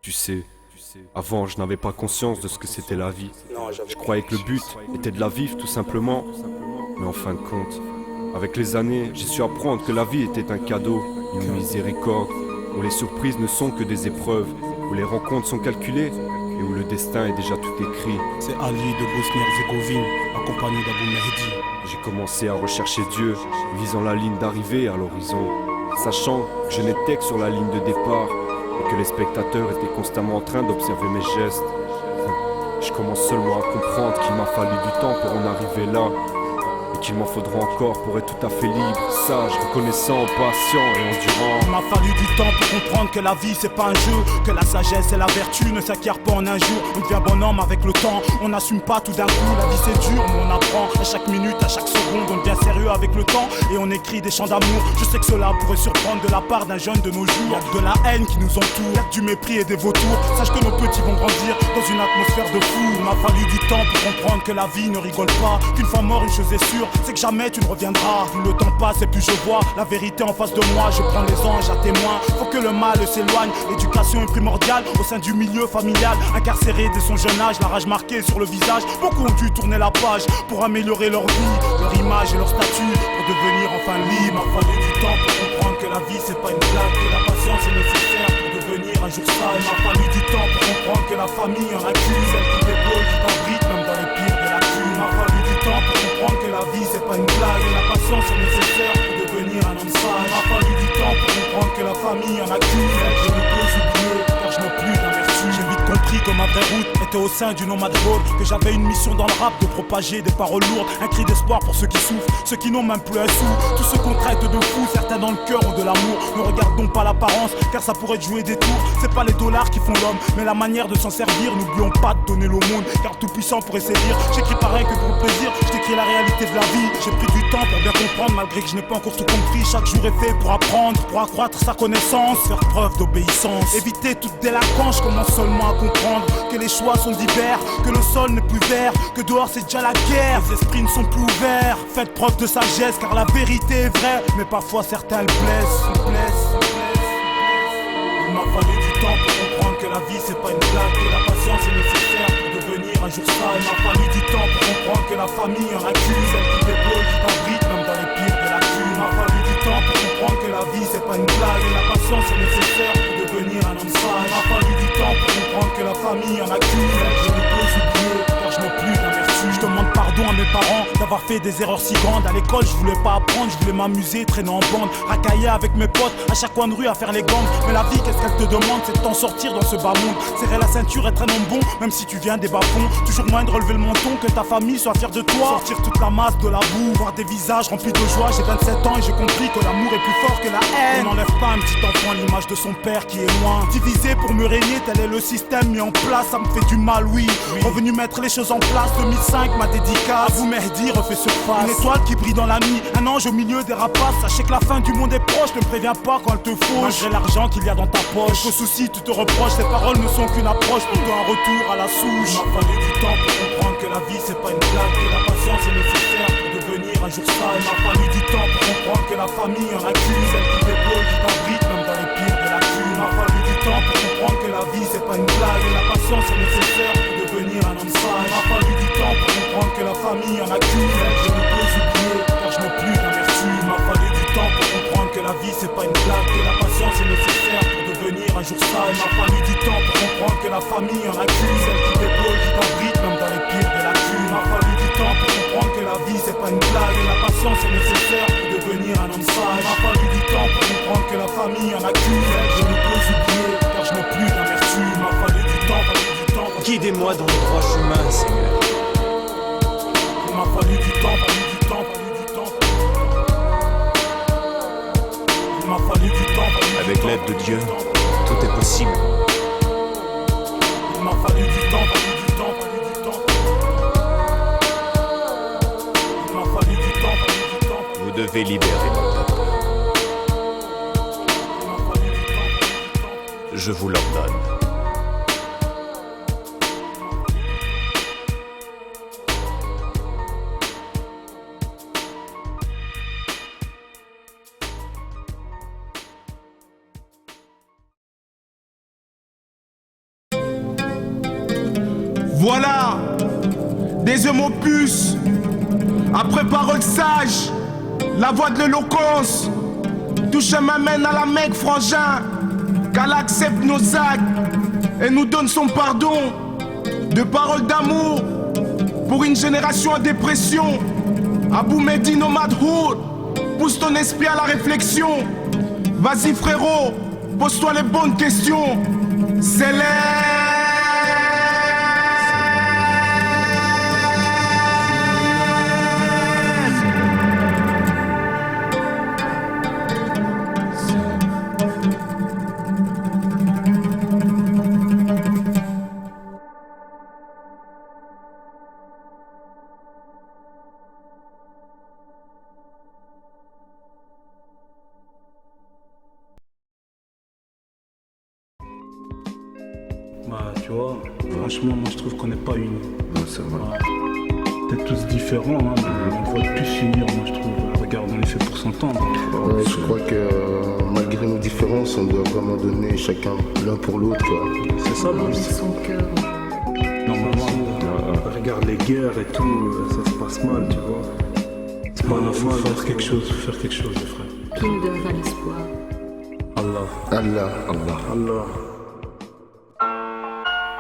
Tu sais, avant je n'avais pas conscience de ce que c'était la vie. Je croyais que le but était de la vivre tout simplement. Mais en fin de compte, avec les années, j'ai su apprendre que la vie était un cadeau, une miséricorde, où les surprises ne sont que des épreuves, où les rencontres sont calculées et où le destin est déjà tout écrit. C'est Ali de Bosnie-Herzégovine, accompagné d'Abou Mehdi. J'ai commencé à rechercher Dieu, visant la ligne d'arrivée à l'horizon, sachant que je n'étais que sur la ligne de départ et que les spectateurs étaient constamment en train d'observer mes gestes. Je commence seulement à comprendre qu'il m'a fallu du temps pour en arriver là, et qu'il m'en faudra encore pour être tout à fait libre, sage, reconnaissant, patient et endurant. Il m'a fallu du temps pour comprendre que la vie c'est pas un jeu, que la sagesse et la vertu ne s'acquièrent pas en un jour. On devient bonhomme avec le temps, on n'assume pas tout d'un coup. La vie c'est dur mais on apprend à chaque minute, à chaque seconde. On devient sérieux avec le temps et on écrit des chants d'amour. Je sais que cela pourrait surprendre de la part d'un jeune de nos jours. Y'a que de la haine qui nous entoure, y'a que du mépris et des vautours. Sache que nos petits vont grandir dans une atmosphère de fou. Il m'a fallu du temps pour comprendre que la vie ne rigole pas, qu'une fois mort une chose est sûre, c'est que jamais tu ne reviendras. Plus le temps passe et plus je vois la vérité en face de moi. Je prends les anges à témoin, faut que le mal s'éloigne. L'éducation est primordiale au sein du milieu familial. Incarcéré dès son jeune âge, la rage marquée sur le visage. Beaucoup ont dû tourner la page pour améliorer leur vie, leur image et leur statut, pour devenir enfin libre. Il m'a fallu du temps pour comprendre que la vie c'est pas une blague, que la patience est nécessaire pour devenir un jour sage. Il m'a fallu du temps pour comprendre que la famille en accuse, celle qui t'épaule, qui t'abrite même dans les pires de la cul. Il m'a fallu du temps pour comprendre que la vie c'est pas une blague, et la patience est nécessaire pour devenir un homme sage. Il m'a fallu du temps pour comprendre que la famille en accuse, je ne peux oublier car je n'ai plus d'amertume. J'ai vite compris que ma vraie route était au sein du nomade road, que j'avais une mission dans le rap de propager des paroles lourdes, un cri d'espoir pour ceux qui souffrent, ceux qui n'ont même plus un sou, tous ceux qu'on traite de fous, certains dans le cœur ont de l'amour. Ne regardons pas l'apparence car ça pourrait te jouer des tours. C'est pas les dollars qui font l'homme mais la manière de s'en servir. N'oublions pas de donner l'aumône car tout puissant pourrait sévir. J'écris pareil que pour le plaisir, je t'écris la réalité de la vie. J'ai pris du temps pour bien comprendre malgré que je n'ai pas encore tout compris. Chaque jour est fait pour apprendre, pour accroître sa connaissance, faire preuve d'obéissance, éviter toute délinquance. Je commence seulement à comprendre que les choix sont divers, que le sol n'est plus vert, que dehors c'est déjà la guerre. Les esprits ne sont plus ouverts, faites preuve de sagesse car la vérité est vraie, mais parfois certains le blessent. Il m'a fallu du temps pour comprendre que la vie c'est pas une blague, que la patience est nécessaire pour devenir un jour sage. Il m'a fallu du temps pour comprendre que la famille en accuse, celle qui t'épaule, qui t'abrite même dans les pires de la cul. Il m'a fallu du temps pour comprendre que la vie c'est pas une blague, et la patience est nécessaire pour devenir un homme sage. Il m'a fallu du temps pour comprendre que la famille en accuse, je ne peux oublier car je n'ai plus d'amertume. Je demande pardon à mes parents d'avoir fait des erreurs si grandes. À l'école je voulais pas apprendre, je voulais m'amuser, traîner en bande, racailler avec mes potes à chaque coin de rue à faire les gangs. Mais la vie qu'est-ce qu'elle te demande, c'est de t'en sortir dans ce bas monde. Serrer la ceinture, être un homme bon, même si tu viens des bas-fonds. Toujours moins de relever le menton, que ta famille soit fière de toi. Sortir toute la masse de la boue, voir des visages remplis de joie. J'ai 27 ans et j'ai compris que l'amour est plus fort que la haine. On n'enlève pas un petit enfant à l'image de son père qui est loin. Divisé pour me régner, tel est le système mis en place. Ça me fait du mal, oui. Revenu mettre les choses en place, 2005 ma dédicace. Abou Mehdi refait surface. Une étoile qui brille dans la nuit, un ange au milieu des rapaces. Sachez que la fin du monde est proche, ne préviens pas quand elle te fauche. Malgré l'argent qu'il y a dans ta poche, quelques soucis tu te reproches. Ces paroles ne sont qu'une approche, plutôt un retour à la souche. Il m'a fallu du temps pour comprendre que la vie c'est pas une blague, que la patience est nécessaire pour devenir un jour sage. Il m'a fallu du temps pour comprendre que la famille en accuse, celle qui t'épaule, qui t'abrite même dans les pires de la cul. Il m'a fallu du temps pour comprendre que la vie c'est pas une blague, et la patience est nécessaire pour devenir un homme sage. Il m'a fallu du temps pour comprendre que la famille en accuse, je ne peux oublier car je n'ai plus d'amertume. Il m'a fallu du temps pour comprendre que la vie c'est pas une blague, que la patience est nécessaire pour devenir un jour sage. Il m'a fallu du temps pour comprendre que la famille en accuse, celle qui t'épaule, qui t'abrite même dans les pires de la cul. Il m'a fallu du temps pour comprendre que la vie c'est pas une blague, et la patience est nécessaire pour devenir un homme sage. Il m'a fallu du temps pour comprendre que la famille en accuse, je ne peux oublier car je n'ai plus d'amertume. Il m'a fallu du temps. Guidez-moi dans le droit chemin, Seigneur. Il m'a fallu du temps. Il m'a fallu du temps. Avec l'aide de Dieu, tout est possible. Il m'a fallu du temps. Il m'a fallu du temps. Vous devez libérer mon peuple. Il m'a fallu du temps. Je vous l'ordonne. Voilà, deuxième opus. Après parole sage, la voix de l'éloquence. Tout chemin mène à la Mecque, frangin. Qu'Allah accepte nos actes et nous donne son pardon. De paroles d'amour pour une génération en dépression. Abou Mehdi Nomad Hood, pousse ton esprit à la réflexion. Vas-y frérot, pose-toi les bonnes questions. C'est Bah, tu vois, franchement, moi je trouve qu'on n'est pas unis. Non, c'est vrai. Peut-être tous différents, hein, mais on doit plus s'unir, moi je trouve. Regarde, on est fait pour s'entendre. Ouais, je crois que malgré nos différences, on doit vraiment donner chacun l'un pour l'autre, quoi. C'est ça, bah, Son cœur. normalement, regarde les guerres et tout, ça se passe mal, tu vois. C'est pas normal, faut faire quelque chose, les frères. Qui nous donnera l'espoir? Allah. Allah, Allah. Allah.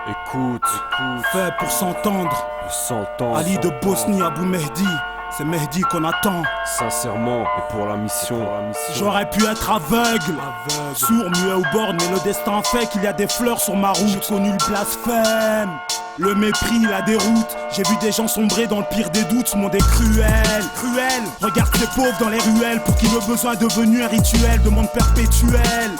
Écoute, Fait pour s'entendre. Ali de Bosnie, Abou Mehdi. C'est Mehdi qu'on attend. Sincèrement, et pour la mission. J'aurais pu être aveugle, sourd, muet ou borgne, mais le destin fait qu'il y a des fleurs sur ma route. J'ai connu le blasphème, le mépris, la déroute. J'ai vu des gens sombrer dans le pire des doutes. Ce monde est cruel, cruel. Regarde ces pauvres dans les ruelles, pour qui le besoin est devenu un rituel de monde perpétuel.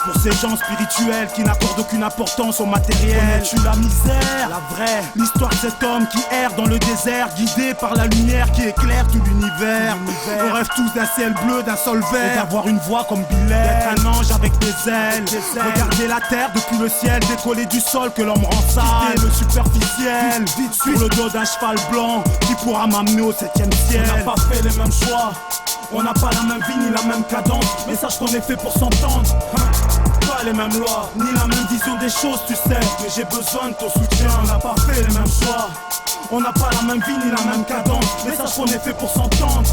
Pour ces gens spirituels qui n'accordent aucune importance au matériel. Connais-tu la misère, la vraie, l'histoire de cet homme qui erre dans le désert, guidé par la lumière qui éclaire tout l'univers. On rêve tous d'un ciel bleu, d'un sol vert, et d'avoir une voix comme Bilal, d'être un ange avec des ailes. Regarder la terre depuis le ciel, décoller du sol que l'homme rend sale. Le superficiel, sur le dos d'un cheval blanc qui pourra m'amener au 7ème ciel. On n'a pas fait les mêmes choix, on n'a pas la même vie ni la même cadence, mais sache qu'on est fait pour s'entendre. Pas les mêmes lois, ni la même vision des choses, tu sais. Mais j'ai besoin de ton soutien, on n'a pas fait les mêmes choix. On n'a pas la même vie ni la même cadence, mais sache qu'on est fait pour s'entendre.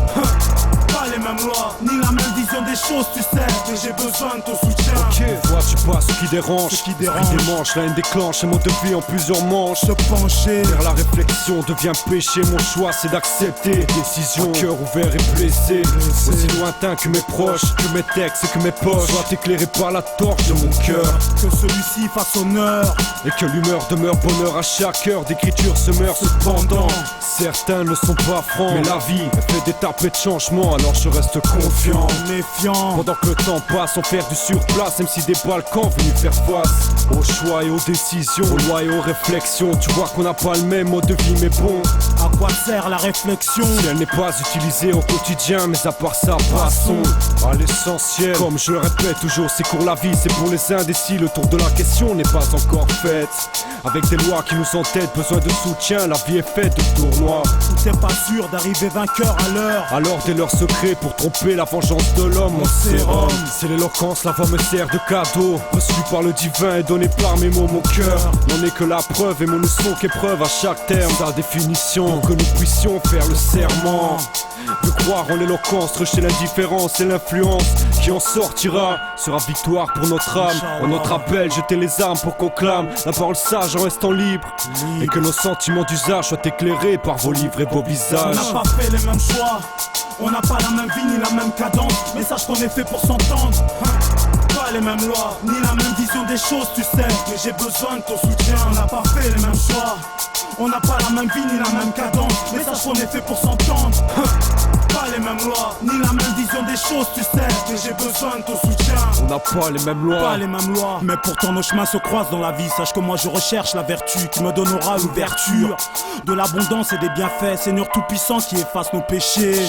Pas les mêmes lois, ni la même vision des choses, tu sais. Mais j'ai besoin de ton soutien. Ok, vois-tu pas ce qui dérange. Des manches, la haine déclenche et mon devis en plusieurs manches. Se pencher vers la réflexion devient péché. Mon choix c'est d'accepter. Décision, cœur ouvert et blessé. Aussi lointain que mes proches, que mes textes et que mes poches soient éclairés par la torche de mon cœur. Que celui-ci fasse honneur et que l'humeur demeure bonheur à chaque heure. D'écriture se meurt cependant. Certains ne sont pas francs, mais la vie fait des tapés de changement. Alors je reste confiant, méfiant. Pendant que le temps passe, on perd du surplace. Même si des Balkans venus faire face aux choix et aux décisions, aux lois et aux réflexions. Tu vois qu'on n'a pas le même mode de vie, mais bon, à quoi sert la réflexion si elle n'est pas utilisée au quotidien? Mais à part ça, passons à l'essentiel. Comme je le répète toujours, c'est court la vie, c'est pour les indécis. Le tour de la question n'est pas encore faite. Avec des lois qui nous entêtent, besoin de soutien, la vie est faite de tournois. Tout est pas sûr d'arriver vainqueur à l'heure. Alors dès leur secret pour tromper la vengeance de l'homme, mon sérum. C'est l'éloquence, la voix me sert de cadeau. Reçu par le divin et donné par mes mots, mon cœur n'en est que la preuve et mon leçon qu'épreuve à chaque terme sa définition. Pour que nous puissions faire le serment de croire en l'éloquence, rejeter l'indifférence et l'influence qui en sortira sera victoire pour notre âme. En notre appel, jeter les armes pour qu'on clame la parole sage en restant libre. Et que nos sentiments d'usage soient éclairés par vos livres et vos visages. On n'a pas fait les mêmes choix, on n'a pas la même vie ni la même cadence, mais sache qu'on est fait pour s'entendre. Pas les mêmes lois, ni la même vision des choses, tu sais. Mais j'ai besoin de ton soutien, on n'a pas fait les mêmes choix. On n'a pas la même vie ni la même cadence, mais sache qu'on est fait pour s'entendre. Pas les mêmes lois, ni la même vision des choses, tu sais. Mais j'ai besoin de ton soutien. On n'a pas les mêmes lois, pas les mêmes lois, mais pourtant nos chemins se croisent dans la vie. Sache que moi je recherche la vertu qui me donnera l'ouverture de l'abondance et des bienfaits. Seigneur tout-puissant qui efface nos péchés.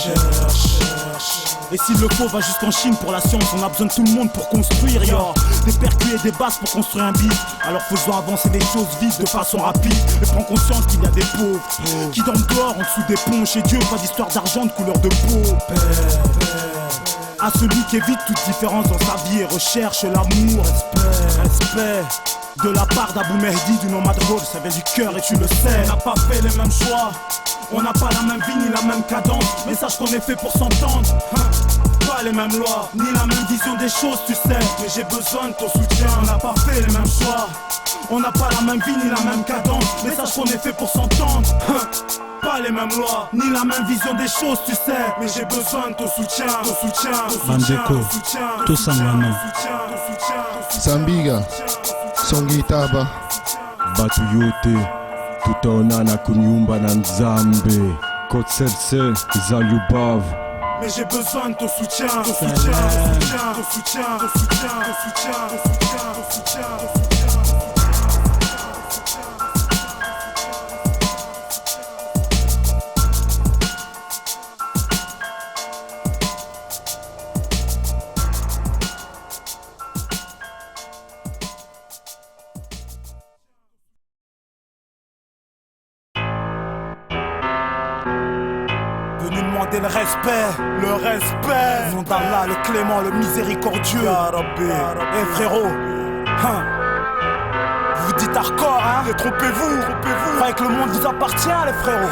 Et s'il le faut, va jusqu'en Chine pour la science. On a besoin de tout le monde pour construire, yo. Des percus et des basses pour construire un beat. Alors faisons avancer les choses vite de façon rapide. Et prends conscience qu'il y a des pauvres qui dorment dehors en dessous des ponts. Chez Dieu, pas d'histoire d'argent, de couleur de peau. À celui qui évite toute différence dans sa vie et recherche l'amour, respect. De la part d'Abou Mehdi, du nomade road, ça vient du cœur et tu le sais. On n'a pas fait les mêmes choix, on n'a pas la même vie ni la même cadence. Mais sache qu'on est fait pour s'entendre, pas les mêmes lois, ni la même vision des choses, tu sais. Mais j'ai besoin de ton soutien, on n'a pas fait les mêmes choix, on n'a pas la même vie ni la même cadence. Mais sache qu'on est fait pour s'entendre, pas les mêmes lois, ni la même vision des choses, tu sais. Mais j'ai besoin de ton soutien, ton soutien, ton soutien, ton soutien, ton soutien. Sambiga, Songitaba, Batu yote tutaonana kunyumba na Nzambe. Kotsetse Zalubav. Mais j'ai besoin de ton soutien, ton soutien, ton soutien, ton soutien, ton soutien, ton soutien, ton soutien, ton soutien, ton soutien. Le respect, le respect. Nom d'Allah, le clément, le miséricordieux. Ya Rabbi. Eh frérot, vous dites hardcore, hein? Trompez-vous. Croyez que le monde vous appartient, les frérots.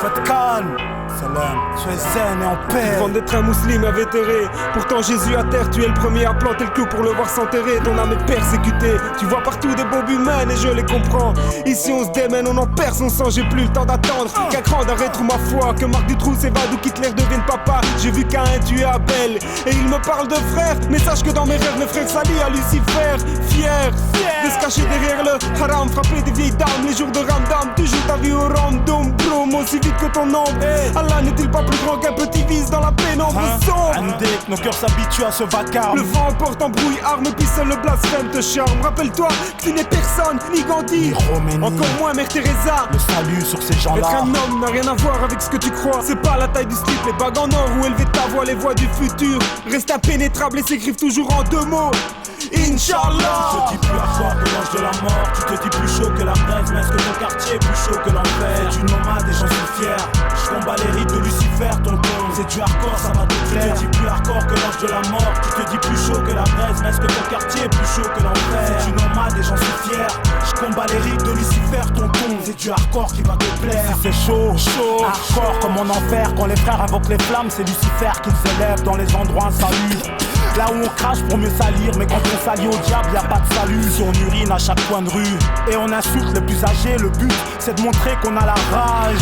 Faites calme. Salam, soyez zen et en paix. Avant d'être un musulman invétéré, pourtant Jésus à terre, tu es le premier à planter le clou pour le voir s'enterrer. Ton âme est persécutée, tu vois partout des bombes humaines et je les comprends. Ici on se démène, on en perd son sang, j'ai plus le temps d'attendre qu'un cran d'arrêt trouve ma foi, que Marc Dutroux s'évade ou qu'Hitler devienne papa. J'ai vu Caïn tuer Abel et il me parle de frère, mais sache que dans mes rêves mes frères s'allient à Lucifer. Fier de se cacher derrière le haram, frapper des vieilles dames les jours de Ramdam. Tu joues ta vie au random, bro, aussi vite que ton ombre. Allah n'est-il pas plus grand qu'un petit vice dans la pénombre sombre? Andek, nos cœurs s'habituent à ce vacarme. Le vent emporte embrouille, arme, puis seul le blasphème te charme. Rappelle-toi que tu n'es personne, ni Gandhi, ni encore moins Mère Teresa. Le salut sur ces gens-là. Être un homme n'a rien à voir avec ce que tu crois. C'est pas la taille du slip, les bagues en or ou élever ta voix, les voix du futur. Reste impénétrable et s'écrivent toujours en deux mots. Inch'Allah. Tu te dis plus hardcore que l'ange de la mort. Tu te dis plus chaud que la braise, mais est-ce que ton quartier est plus chaud que l'enfer? C'est du nomade et j'en suis fier. Je combats les rites de Lucifer, tonton. C'est du hardcore, ça va te plaire. Tu te dis plus hardcore que l'ange de la mort. Tu te dis plus chaud que la braise, mais est-ce que ton quartier est plus chaud que l'enfer? C'est du nomade et j'en suis fier. Je combats les rites de Lucifer, tonton. C'est du hardcore qui va te plaire. Si c'est chaud, hardcore comme en enfer. Quand les frères invoquent les flammes, c'est Lucifer qui s'élève dans les endroits insalubres. Là où on crache pour mieux salir, mais quand on salit au diable, y a pas de salut. Si on urine à chaque coin de rue et on insulte les plus âgés, le but c'est de montrer qu'on a la rage.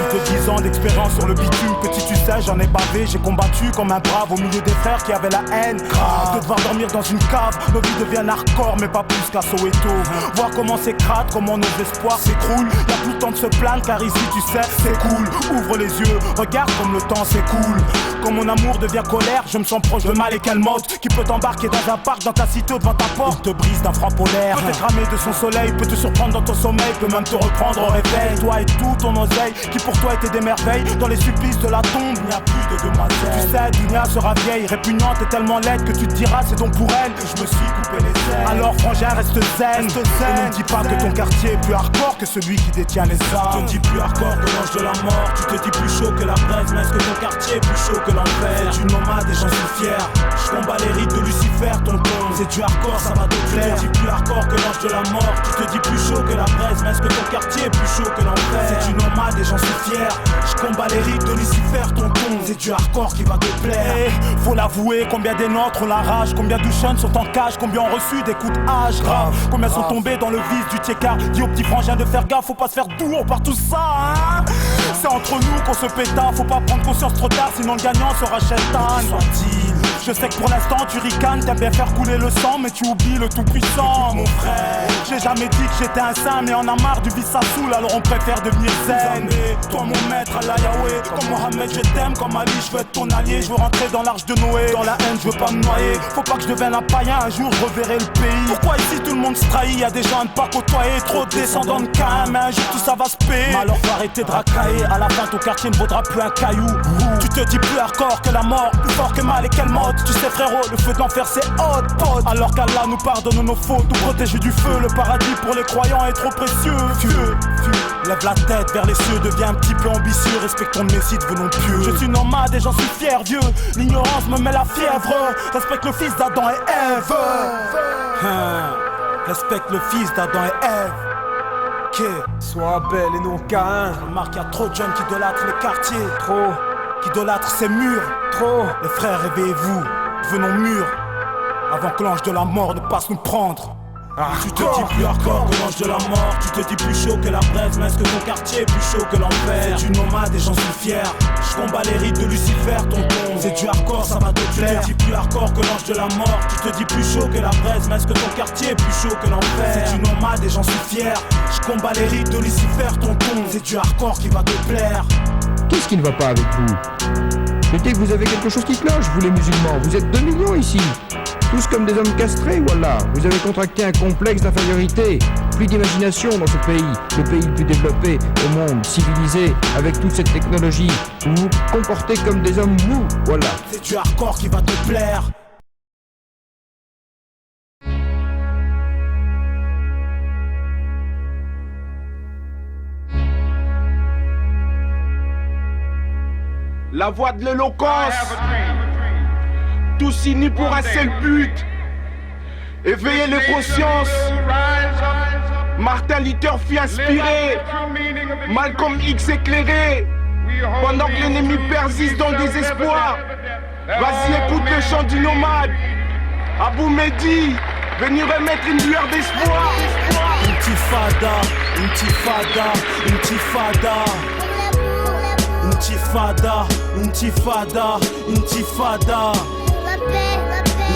Plus de 10 ans d'expérience sur le bitume, petit tu sais, j'en ai bavé, j'ai combattu comme un brave au milieu des frères qui avaient la haine. De devoir dormir dans une cave, nos vies deviennent hardcore, mais pas plus qu'à Soweto. Voir comment s'écrate, comment nos espoirs s'écroulent. Y'a plus le temps de se plaindre, car ici tu sais, c'est cool. Ouvre les yeux, regarde comme le temps s'écoule. Quand mon amour devient colère, je me sens proche de mal et quelle mode qui peut t'embarquer dans un parc, dans ta cité ou devant ta porte. Il te brise d'un froid polaire, peut t'être de son soleil, peut te surprendre dans ton sommeil, peut même te reprendre au réveil. Toi et tout ton oseille, qui pour toi était des merveilles. Dans les supplices de la tombe, il n'y a plus de demoiselles. Tu sais, Dunia sera vieille, répugnante et tellement laide que tu te diras c'est donc pour elle que je me suis coupé les ailes. Alors frangin, reste zen, et ne me dis pas que ton quartier est plus hardcore que celui qui détient les armes. Tu te dis plus hardcore que l'ange de la mort, tu te dis plus chaud que la braise, mais est-ce que ton quartier est plus chaud que l'enfer? C'est du nomade et j'en suis fier. Je combats les rites de Lucifer, tonton. C'est du hardcore, ça va te plaire. Tu te dis plus hardcore que l'ange de la mort, tu te dis plus chaud que la braise, mais est-ce que ton quartier est plus chaud que l'enfer? C'est du nomade et j'en suis fier. Je combats les rites de Lucifer, tonton. C'est du hardcore qui va te plaire. Faut l'avouer, combien des nôtres ont la rage, combien de jeunes sont en cage, combien ont reçu des coups de hache grave, combien sont tombés dans le vice du tiécard. Dis au petit frangin de faire gaffe, faut pas se faire doux par tout ça, hein. C'est entre nous qu'on se péta, faut pas prendre conscience trop tard, sinon le gagnant sera Shelton. Soit-il, je sais que pour l'instant tu ricanes, t'aimes bien faire couler le sang, mais tu oublies le tout puissant. Mon frère, j'ai jamais dit que j'étais un saint, mais on a marre du vice ça saoule, alors on préfère devenir zen. Toi mon maître, Allah Yahweh, comme Mohamed je t'aime, comme Ali je veux être ton allié, je veux rentrer dans l'arche de Noé. Dans la haine je veux pas me noyer, faut pas que je devienne un païen, un jour je reverrai le pays. Pourquoi ici tout le monde se trahit, y'a des gens à ne pas côtoyer, trop de descendants de Caïn, mais un jour tout ça va se payer. Mais alors faut arrêter de racailler, à la fin ton quartier ne vaudra plus un caillou. Tu te dis plus hardcore que la mort, plus fort que mal et quelle mode. Tu sais frérot, le feu de l'enfer c'est hot pot. Alors qu'Allah nous pardonne nos fautes, nous protège du feu. Le paradis pour les croyants est trop précieux. Vieux, lève la tête vers les cieux, deviens un petit peu ambitieux. Respectons le Messie, devenons pieux. Je suis nomade et j'en suis fier, vieux. L'ignorance me met la fièvre. Respecte le fils d'Adam et Ève. Respecte le fils d'Adam et Ève. Sois Abel et non Caïn. Remarque, y'a trop de jeunes qui idolâtrent les quartiers, Trop, qui idolâtrent ces murs. trop. Les frères, réveillez-vous, devenons mûrs, avant que l'ange de la mort ne passe nous prendre. Tu te dis plus hardcore que l'ange de la mort. Tu te dis plus chaud que la braise, mais est-ce que ton quartier est plus chaud que l'enfer? C'est du nomade et j'en suis fier. Je combats les rites de Lucifer, tonton. C'est du hardcore, ça va te plaire. Tu te dis plus hardcore que l'ange de la mort. Tu te dis plus chaud que la braise, mais est-ce que ton quartier est plus chaud que l'enfer? C'est du nomade et j'en suis fier. Je combats les rites de Lucifer, tonton. C'est du hardcore qui va te plaire. Qu'est-ce qui ne va pas avec vous? Je dis que vous avez quelque chose qui cloche, vous les musulmans. Vous êtes 2 millions ici. Tous comme des hommes castrés, voilà. Vous avez contracté un complexe d'infériorité. Plus d'imagination dans ce pays. Le pays le plus développé au monde, civilisé, avec toute cette technologie. Vous vous comportez comme des hommes mous, voilà. C'est du hardcore qui va te plaire. La voix de l'éloquence. Tous unis pour un seul but. Éveiller les consciences. Martin Luther fut inspiré. Malcolm X éclairé. Pendant que l'ennemi persiste dans le désespoir. Vas-y, écoute le chant du nomade. Abou Mehdi, venir remettre une lueur d'espoir. Intifada, intifada, intifada. Intifada, intifada, intifada.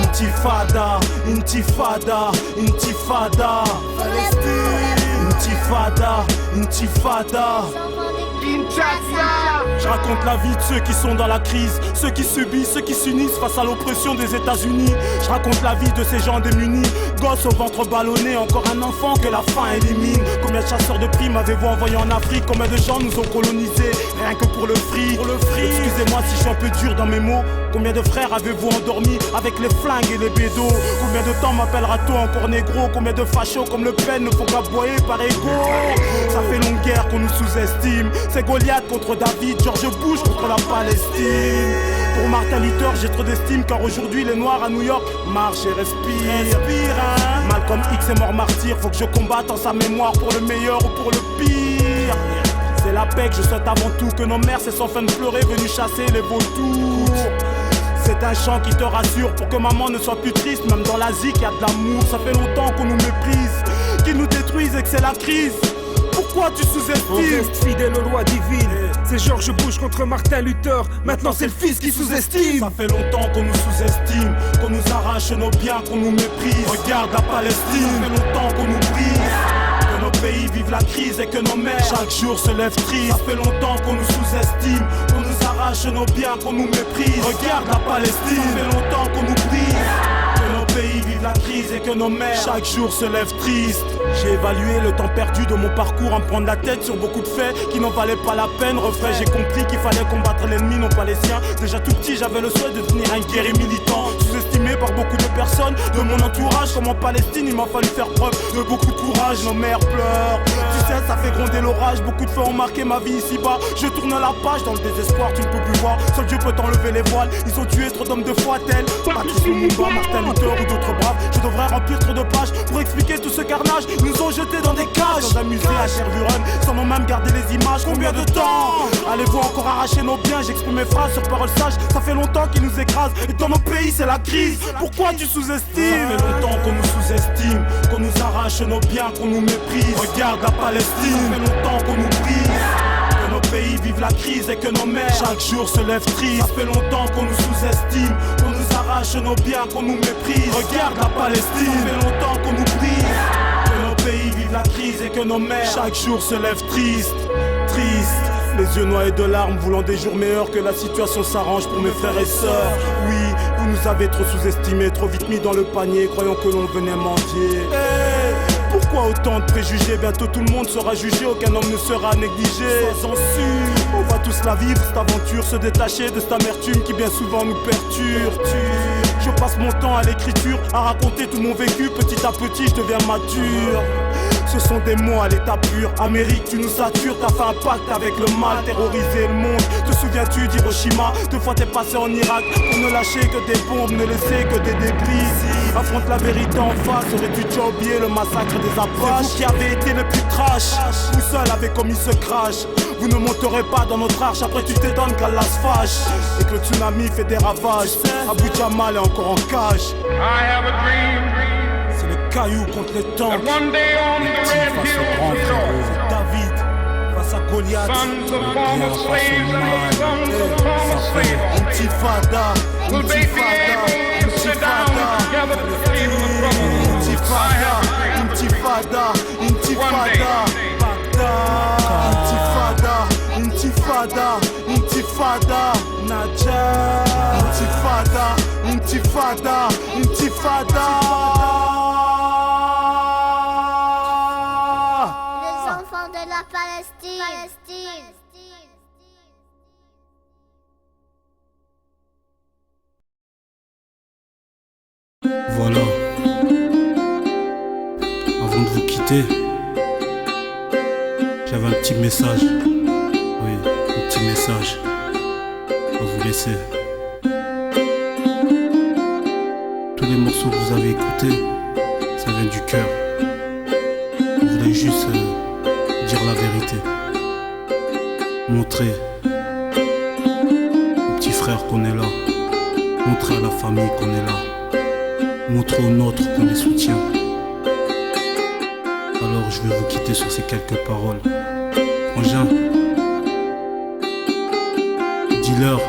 Intifada, intifada, intifada. Intifada, intifada. Je raconte la vie de ceux qui sont dans la crise, ceux qui subissent, ceux qui s'unissent face à l'oppression des États-Unis. Je raconte la vie de ces gens démunis, gosses au ventre ballonné, encore un enfant que la faim élimine. Combien de chasseurs de primes avez-vous envoyés en Afrique? Combien de gens nous ont colonisés, rien que pour le fric? Excusez-moi si je suis un peu dur dans mes mots. Combien de frères avez-vous endormis avec les flingues et les bédos? Combien de temps m'appellera-t-on encore négro? Combien de fachos comme Le Pen ne font qu'aboyer par égo? Ça fait longue guerre qu'on nous sous-estime. C'est Goliath contre David, George Bush contre la Palestine. Pour Martin Luther, j'ai trop d'estime car aujourd'hui les noirs à New York marchent et respirent. Malcolm X est mort martyr, faut que je combatte en sa mémoire pour le meilleur ou pour le pire. C'est la paix que je souhaite avant tout, que nos mères cessent enfin de pleurer, venus chasser les vautours. C'est un chant qui te rassure pour que maman ne soit plus triste. Même dans la zik, y a de l'amour. Ça fait longtemps qu'on nous méprise, qu'ils nous détruisent et que c'est la crise. Pourquoi tu sous-estimes? On reste fidèle aux lois divines. C'est George Bush contre Martin Luther. Maintenant c'est le fils qui sous-estime. Ça fait longtemps qu'on nous sous-estime, qu'on nous arrache nos biens, qu'on nous méprise. Regarde la Palestine. Ça fait longtemps qu'on nous brise, que nos pays vivent la crise et que nos mères chaque jour se lèvent tristes. Ça fait longtemps qu'on nous sous-estime, qu'on nous arrache nos biens, qu'on nous méprise. Regarde la Palestine. Ça fait longtemps qu'on nous brise, que nos pays vivent la crise et que nos mères chaque jour se lèvent tristes. J'ai évalué le temps perdu de mon parcours, à me prendre la tête sur beaucoup de faits qui n'en valaient pas la peine. Refait, j'ai compris qu'il fallait combattre l'ennemi, non pas les siens. Déjà tout petit, j'avais le souhait de devenir un guerrier militant, sous-estimé par beaucoup de personnes de mon entourage. Comme en Palestine, il m'a fallu faire preuve de beaucoup de courage. Nos mères pleurent, tu sais, ça fait gronder l'orage. Beaucoup de feux ont marqué ma vie ici-bas. Je tourne la page dans le désespoir, tu ne peux plus voir. Seul Dieu peut enlever les voiles. Ils ont tué trop d'hommes de foi tels Patrice Lumumba, Martin Luther ou d'autres braves. Je devrais remplir trop de pages pour expliquer tout ce carnage. Ils nous ont jetés dans des cages, dans un musée à Chervuren, sans même garder les images. Combien de temps allez-vous encore arracher nos biens? J'exprime mes phrases sur parole sage. Ça fait longtemps qu'ils nous écrasent et dans nos pays c'est la crise. Pourquoi tu sous-estimes? Ça fait longtemps qu'on nous sous-estime, qu'on nous arrache nos biens, qu'on nous méprise. Regarde la Palestine. Ça fait longtemps qu'on nous brise, que nos pays vivent la crise et que nos mères chaque jour se lèvent tristes. Ça fait longtemps qu'on nous sous-estime, qu'on nous arrache nos biens, qu'on nous méprise. Regarde la Palestine. Ça fait longtemps qu'on nous brise, que nos pays vivent la crise et que nos mères chaque jour se lèvent tristes. Tristes, les yeux noyés de larmes, voulant des jours meilleurs, que la situation s'arrange pour mes frères et sœurs. Oui, vous nous avez trop sous-estimés, trop vite mis dans le panier, croyant que l'on venait mendier. Pourquoi autant de préjugés? Bientôt tout le monde sera jugé, aucun homme ne sera négligé. Sois-en sûr, on va tous la vivre cette aventure, se détacher de cette amertume qui bien souvent nous perturbe. Je passe mon temps à l'écriture, à raconter tout mon vécu, petit à petit je deviens mature. Ce sont des mots à l'état pur. Amérique, tu nous satures, t'as fait un pacte avec le mal, terroriser le monde. Te souviens-tu d'Hiroshima? 2 fois t'es passé en Irak pour ne lâcher que des bombes, ne laisser que des débris. Affronte la vérité en face, aurais-tu déjà oublié le massacre des Apaches? C'est vous qui avez été le plus trash, vous seul avez commis ce crash. Vous ne monterez pas dans notre arche, après tu t'étonnes qu'Allah se fâche et que le tsunami fait des ravages. Abu Jamal est encore en cage. C'est les cailloux contre les tanks. Les petits face au grand frérot. C'est David face à Goliath. Bien face au mal. Ça fait Intifada, Intifada, Intifada, Intifada, Intifada, Intifada, Intifada, Intifada, Naja, Intifada, Intifada, Intifada. Les enfants de la Palestine. Voilà. Avant de vous quitter, j'avais un petit message. Oui, un petit message à vous laisser. Tous les morceaux que vous avez écoutés, ça vient du cœur. Je voulais juste dire la vérité. Montrer aux petits frères qu'on est là. Montrer à la famille qu'on est là. Montrer aux nôtres qu'on les soutient. Alors je vais vous quitter sur ces quelques paroles. Frangin, dis-leur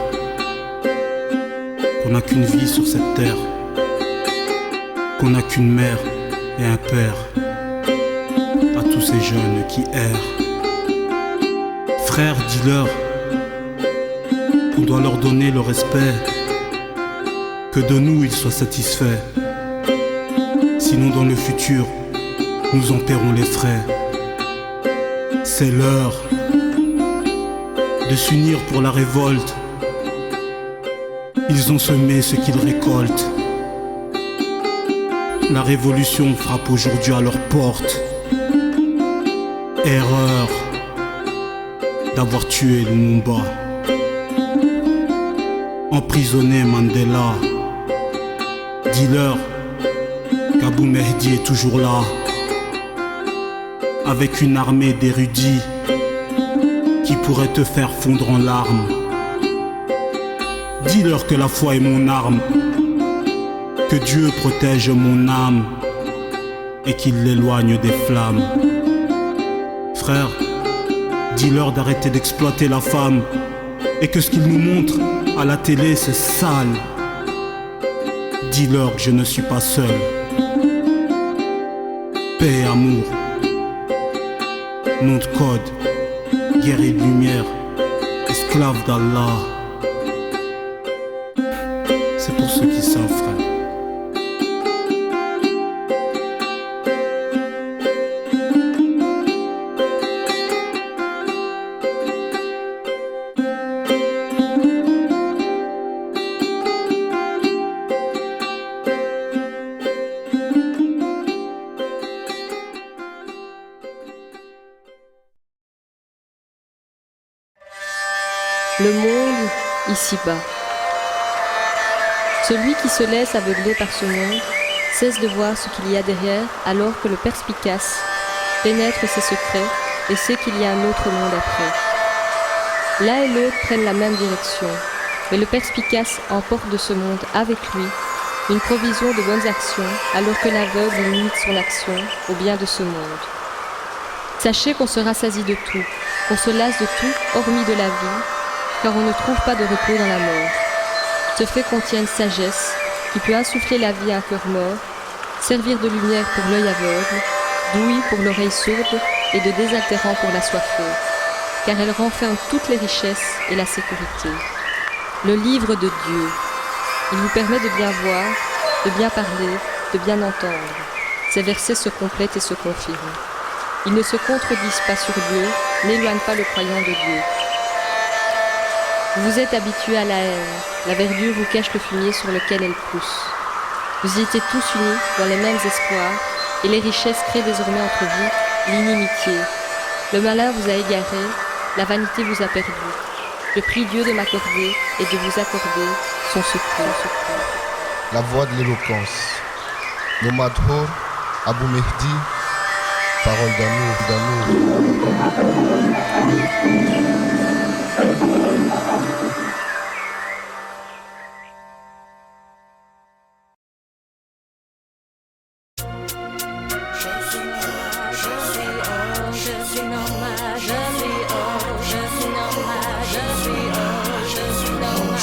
qu'on n'a qu'une vie sur cette terre, qu'on n'a qu'une mère et un père. À tous ces jeunes qui errent, frère, dis-leur qu'on doit leur donner le respect, que de nous ils soient satisfaits. Sinon dans le futur, nous en paierons les frais. C'est l'heure de s'unir pour la révolte. Ils ont semé ce qu'ils récoltent. La révolution frappe aujourd'hui à leur porte. Erreur d'avoir tué Lumumba, emprisonné Mandela. Dis-leur qu'Abou Mehdi est toujours là, avec une armée d'érudits qui pourrait te faire fondre en larmes. Dis-leur que la foi est mon arme, que Dieu protège mon âme et qu'il l'éloigne des flammes. Frère, dis-leur d'arrêter d'exploiter la femme et que ce qu'ils nous montrent à la télé c'est sale. Dis-leur que je ne suis pas seul. Paix et amour, nom de code, guerrier de lumière, esclave d'Allah. C'est pour ceux qui savent, frère. Le monde, ici-bas. Celui qui se laisse aveugler par ce monde cesse de voir ce qu'il y a derrière alors que le perspicace pénètre ses secrets et sait qu'il y a un autre monde après. L'un et l'autre prennent la même direction, mais le perspicace emporte de ce monde avec lui une provision de bonnes actions alors que l'aveugle limite son action au bien de ce monde. Sachez qu'on se rassasie de tout, qu'on se lasse de tout hormis de la vie, car on ne trouve pas de repos dans la mort. Ce fait contient une sagesse qui peut insuffler la vie à un cœur mort, servir de lumière pour l'œil aveugle, d'ouïe pour l'oreille sourde et de désaltérant pour l'assoiffé, car elle renferme toutes les richesses et la sécurité. Le livre de Dieu, il vous permet de bien voir, de bien parler, de bien entendre. Ces versets se complètent et se confirment. Ils ne se contredisent pas sur Dieu, n'éloignent pas le croyant de Dieu. Vous êtes habitués à la haine, la verdure vous cache le fumier sur lequel elle pousse. Vous étiez tous unis dans les mêmes espoirs, et les richesses créent désormais entre vous l'inimitié. Le malin vous a égaré, la vanité vous a perdu. Je prie Dieu de m'accorder et de vous accorder son secours. La voix de l'éloquence. Nomad Hor, Abou Mehdi, parole d'amour.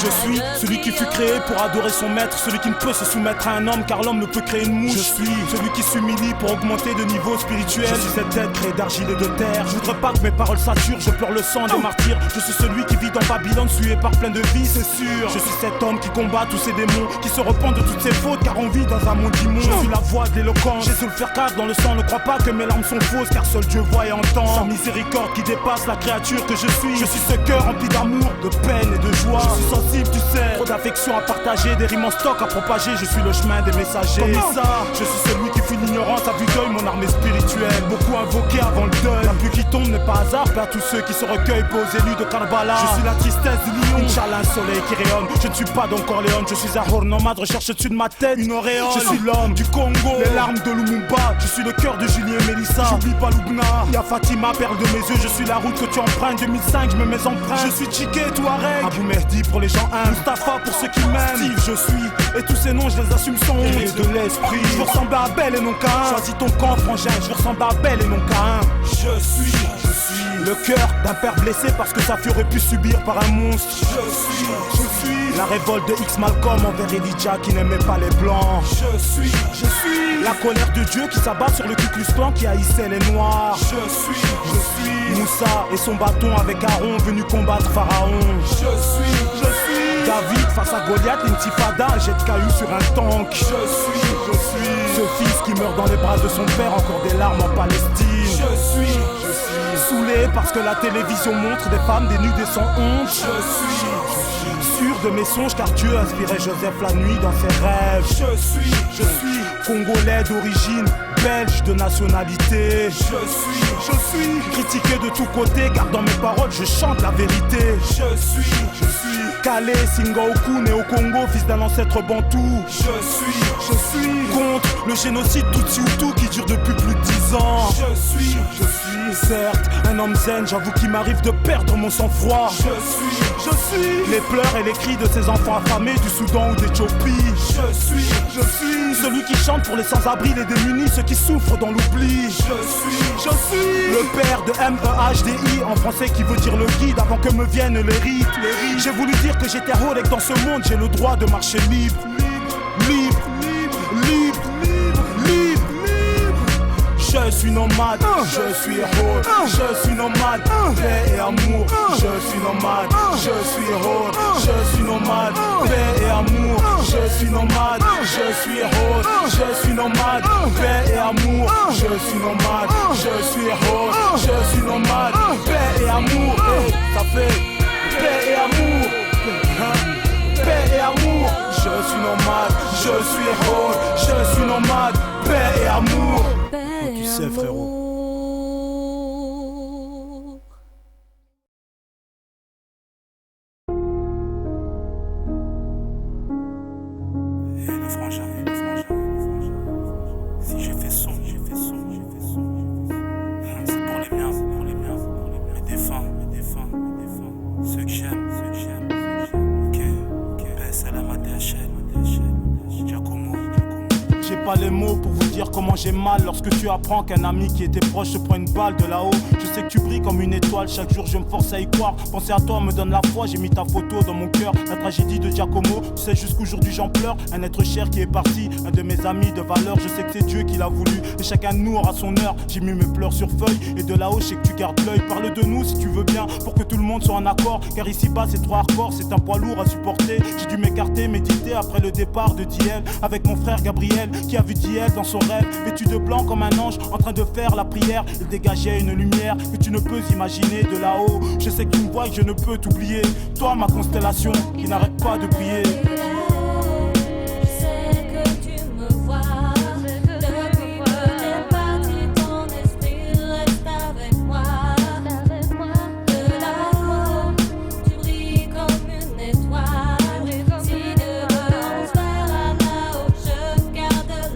Je suis celui qui fut créé pour adorer son maître, celui qui ne peut se soumettre à un homme car l'homme ne peut créer une mouche. Je suis celui qui s'humilie pour augmenter de niveau spirituel. Je suis cette tête créée d'argile et de terre. Je voudrais pas que mes paroles saturent, je pleure le sang des martyrs. Je suis celui qui vit dans Babylone, sué par plein de vies, c'est sûr. Je suis cet homme qui combat tous ces démons, qui se repent de toutes ses fautes car on vit dans un monde immonde. Je suis la voix de l'éloquence, j'ai sous le fer cache dans le sang. Ne crois pas que mes larmes sont fausses car seul Dieu voit et entend. Sa miséricorde qui dépasse la créature que je suis. Je suis ce cœur rempli d'amour, de peine et de joie. Je suis sensible, tu sais, trop d'affection à partager, des rimes en stock à propager. Je suis le chemin des messagers. Comme ça, je suis celui qui fuit l'ignorance à vue d'œil, mon armée spirituelle. Beaucoup invoqué avant le deuil. La pluie qui tombe n'est pas hasard, pas à tous ceux qui se recueillent, pas aux élus de Karbala. Je suis la tristesse du lion, Inch'Allah, un soleil qui rayonne. Je ne suis pas Don Corleone, je suis un hors nomade, recherche au-dessus de ma tête une auréole. Je suis l'homme du Congo, les larmes de Lumumba. Je suis le cœur de Julien et Mélissa. J'oublie pas Loubna, y'a Fatima, perle de mes yeux. Je suis la route que tu empruntes, 2005, je me mets empreinte. Je suis Tchiké, Touareg, Abou Mehdi pour les gens humbles, Mustafa pour ceux qui m'aiment. Steve, je suis, et tous ces noms, je les assume sans honte. Et de l'esprit, je veux ressembler à Abel et non qu'à un. Choisis ton camp, frangin, je veux ressembler à Abel et non qu'à un. Je suis le cœur d'un père blessé parce que sa fille aurait pu subir par un monstre. Je suis la révolte de X Malcolm envers Elijah qui n'aimait pas les blancs. Je suis la colère de Dieu qui s'abat sur le Ku Klux Klan qui haïssait les noirs. Je suis Moussa et son bâton avec Aaron venu combattre Pharaon. Je suis David face à Goliath, Intifada, jet de cailloux sur un tank. Je suis ce fils qui meurt dans les bras de son père, encore des larmes en Palestine. Je suis saoulé parce que la télévision montre des femmes des nues et sans honte. Je suis sûr de mes songes car Dieu inspirait Joseph la nuit dans ses rêves. Je suis congolais d'origine, belge de nationalité. Je suis critiqué de tous côtés car dans mes paroles je chante la vérité. Je suis Calais, Singaoku, né au Congo, fils d'un ancêtre bantou. Je suis contre le génocide Tutsi-Hutu qui dure depuis plus de 10 ans. Je suis certes un homme zen, j'avoue qu'il m'arrive de perdre mon sang-froid. Je suis les pleurs et les cris de ces enfants affamés du Soudan ou d'Éthiopie. Je suis celui qui chante pour les sans-abri, les démunis, ceux qui souffrent dans l'oubli. Je suis le père de MEHDI, en français qui veut dire le guide avant que me viennent les rites. J'ai voulu dire que j'étais heureux et que dans ce monde j'ai le droit de marcher libre. Libre. Je suis nomade, je suis héros, je suis nomade, paix et amour. Je suis nomade, je suis héros, je suis nomade, paix et amour. Je suis nomade, je suis héros, je suis nomade, paix et amour. Je suis nomade, je suis héros, je suis nomade, paix et amour. Ça fait paix et amour, paix et amour. Je suis nomade, je suis héros, je suis nomade, paix et amour. Tu sais, frérot. Et le frangin. Si j'ai fait son. C'est pour les miens, mes défunts. Ceux que j'aime. Ok. PSLM ADHL. Giacomo. J'ai pas les mots pour vous dire comment j'ai mal lorsque tu apprends qu'un ami qui était proche se prend une balle de là-haut. Je sais que tu brilles comme une étoile, chaque jour je me force à y croire. Penser à toi me donne la foi, j'ai mis ta photo dans mon cœur. La tragédie de Giacomo, tu sais jusqu'aujourd'hui j'en pleure. Un être cher qui est parti, un de mes amis de valeur. Je sais que c'est Dieu qui l'a voulu et chacun de nous aura son heure. J'ai mis mes pleurs sur feuille et de là-haut je sais que tu gardes l'œil. Parle de nous si tu veux bien pour que tout le monde soit en accord. Car ici-bas c'est trop hardcore, c'est un poids lourd à supporter. J'ai dû m'écarter, méditer après le départ de Diel. Avec mon frère Gabriel qui a vu Diel dans son rêve, vêtu de blanc comme un ange, en train de faire la prière. Il dégageait une lumière que tu ne peux imaginer de là-haut. Je sais que tu me vois et que je ne peux t'oublier. Toi, ma constellation, qui n'arrête pas de briller.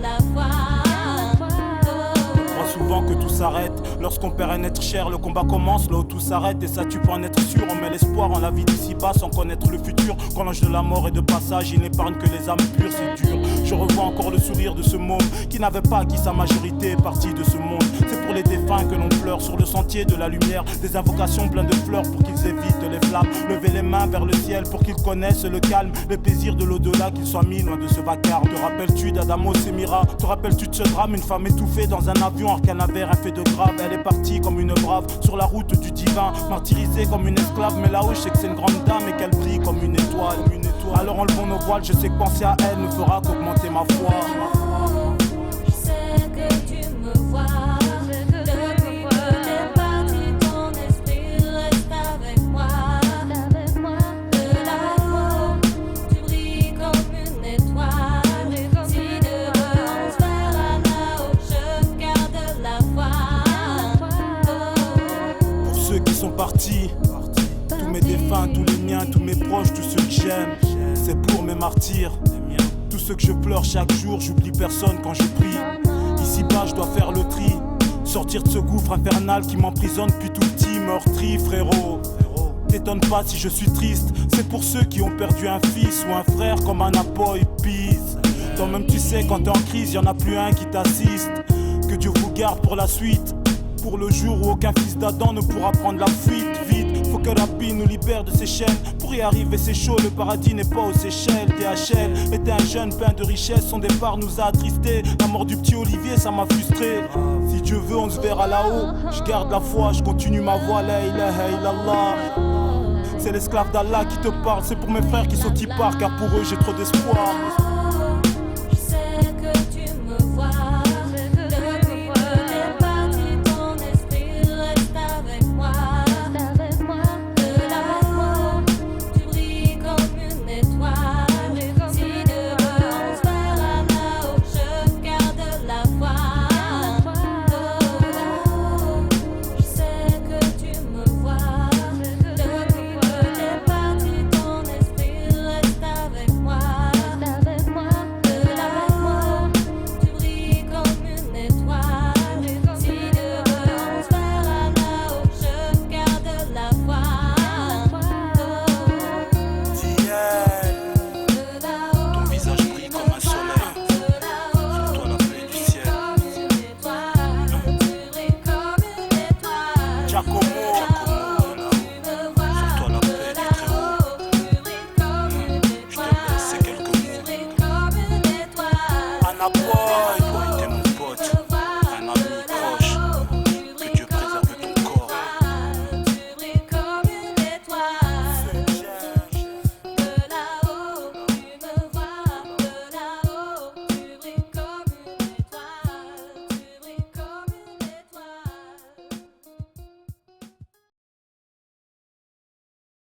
La voix que tout s'arrête. Lorsqu'on perd un être cher, le combat commence, là où tout s'arrête. Et ça tu peux en être sûr, on met l'espoir en la vie d'ici-bas sans connaître le futur. Quand l'ange de la mort est de passage, il n'épargne que les âmes pures, c'est dur. Je revois encore le sourire de ce môme qui n'avait pas acquis sa majorité, est parti de ce monde. C'est pour les défunts que l'on pleure sur le sentier de la lumière. Des invocations pleines de fleurs pour qu'ils évitent les flammes. Lever les mains vers le ciel pour qu'ils connaissent le calme, les plaisirs de l'au-delà, qu'ils soient mis loin de ce vacarme. Te rappelles-tu d'Adamo Semira? Te rappelles-tu de ce drame? Une femme étouffée dans un avion alors qu'elle n'avait rien fait de grave. Elle est partie comme une brave sur la route du divin, martyrisée comme une esclave. Mais là-haut je sais que c'est une grande dame et qu'elle brille comme une étoile. Alors enlevons nos voiles, je sais que penser à elle ne fera qu'augmenter ma foi. Je sais que tu me vois. Depuis que t'es parti, ton esprit reste avec moi. De là-haut, tu brilles comme une étoile. Si demain on se verra là-haut, je garde la foi. Pour ceux qui sont partis, tous mes défunts, tous les miens, tous mes proches, tous ceux que j'aime, c'est pour mes martyrs. Tous ceux que je pleure chaque jour, j'oublie personne quand je prie. Ici-bas, je dois faire le tri, sortir de ce gouffre infernal qui m'emprisonne depuis tout petit, meurtri, frérot. T'étonne pas si je suis triste, c'est pour ceux qui ont perdu un fils ou un frère comme un Apoy Pise. Toi-même, tu sais, quand t'es en crise, y'en a plus un qui t'assiste. Que Dieu vous garde pour la suite, pour le jour où aucun fils d'Adam ne pourra prendre la fuite. Vite, faut que la paix nous libère de ces chaînes. Pour y arriver c'est chaud, le paradis n'est pas aux Seychelles. DHL était un jeune plein de richesse, son départ nous a attristés. La mort du petit Olivier, ça m'a frustré. Si Dieu veut, on se verra là-haut. Je garde la foi, je continue ma voie, la ilaha illallah. C'est l'esclave d'Allah qui te parle, c'est pour mes frères qui sont y part, car pour eux j'ai trop d'espoir.